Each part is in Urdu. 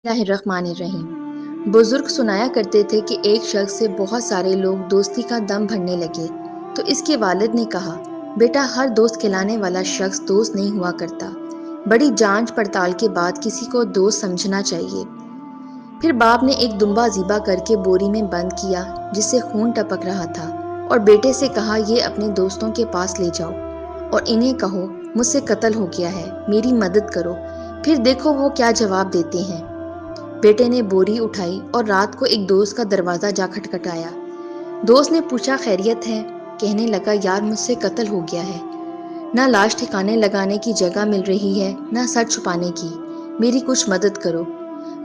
اللہ الرحمن الرحیم۔ بزرگ سنایا کرتے تھے کہ ایک شخص سے بہت سارے لوگ دوستی کا دم بھرنے لگے تو اس کے والد نے کہا، بیٹا ہر دوست کھلانے والا شخص دوست نہیں ہوا کرتا، بڑی جانچ پڑتال کے بعد کسی کو دوست سمجھنا چاہیے۔ پھر باپ نے ایک دمبا ذبح کر کے بوری میں بند کیا جس سے خون ٹپک رہا تھا اور بیٹے سے کہا، یہ اپنے دوستوں کے پاس لے جاؤ اور انہیں کہو مجھ سے قتل ہو گیا ہے، میری مدد کرو، پھر دیکھو وہ کیا جواب دیتے ہیں۔ بیٹے نے بوری اٹھائی اور رات کو ایک دوست کا دروازہ جا کھٹکھٹایا۔ دوست نے پوچھا، خیریت ہے؟ کہنے لگا، یار مجھ سے قتل ہو گیا ہے، نہ لاش ٹھکانے لگانے کی جگہ مل رہی ہے نہ سر چھپانے کی، میری کچھ مدد کرو۔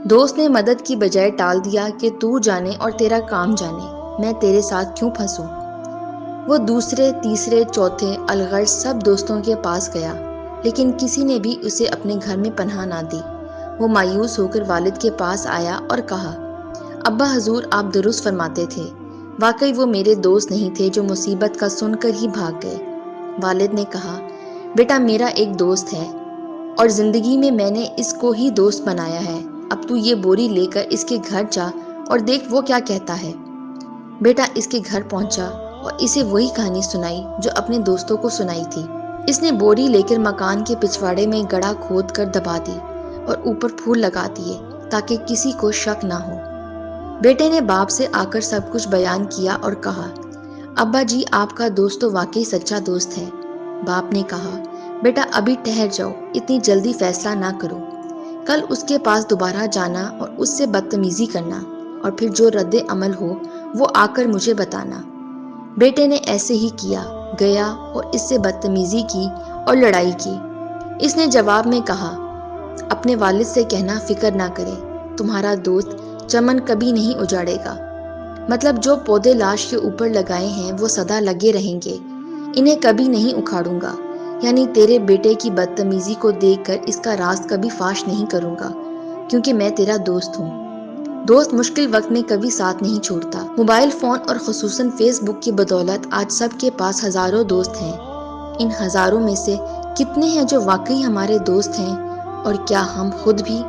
دوست نے مدد کی بجائے ٹال دیا کہ تو جانے اور تیرا کام جانے، میں تیرے ساتھ کیوں پھنسوں۔ وہ دوسرے تیسرے چوتھے الغرض سب دوستوں کے پاس گیا لیکن کسی نے بھی اسے اپنے گھر میں پناہ نہ دی۔ وہ مایوس ہو کر والد کے پاس آیا اور کہا، ابا حضور آپ درست فرماتے تھے، واقعی وہ میرے دوست نہیں تھے جو مصیبت کا سن کر ہی بھاگ گئے۔ والد نے کہا، بیٹا میرا ایک دوست ہے اور زندگی میں نے اس کو ہی دوست بنایا ہے، اب تو یہ بوری لے کر اس کے گھر جا اور دیکھ وہ کیا کہتا ہے۔ بیٹا اس کے گھر پہنچا اور اسے وہی کہانی سنائی جو اپنے دوستوں کو سنائی تھی۔ اس نے بوری لے کر مکان کے پچھواڑے میں گڑھا کھود کر دبا دی اور اوپر پھول لگا دیے تاکہ کسی کو شک نہ ہو۔ بیٹے نے باپ سے آ کر سب کچھ بیان کیا اور کہا، ابا جی آپ کا دوست تو واقعی سچا دوست ہے۔ باپ نے کہا، بیٹا ابھی ٹھہر جاؤ، اتنی جلدی فیصلہ نہ کرو، کل اس کے پاس دوبارہ جانا اور اس سے بدتمیزی کرنا اور پھر جو رد عمل ہو وہ آ کر مجھے بتانا۔ بیٹے نے ایسے ہی کیا، گیا اور اس سے بدتمیزی کی اور لڑائی کی۔ اس نے جواب میں کہا، اپنے والد سے کہنا فکر نہ کرے، تمہارا دوست چمن کبھی نہیں اجاڑے گا، مطلب جو پودے لاش کے اوپر لگائے ہیں وہ سدا لگے رہیں گے، انہیں کبھی نہیں اکھاڑوں گا، یعنی تیرے بیٹے کی بدتمیزی کو دیکھ کر اس کا راز کبھی فاش نہیں کروں گا کیونکہ میں تیرا دوست ہوں۔ دوست مشکل وقت میں کبھی ساتھ نہیں چھوڑتا۔ موبائل فون اور خصوصاً فیس بک کی بدولت آج سب کے پاس ہزاروں دوست ہیں، ان ہزاروں میں سے کتنے ہیں جو واقعی ہمارے دوست ہیں، اور کیا ہم خود بھی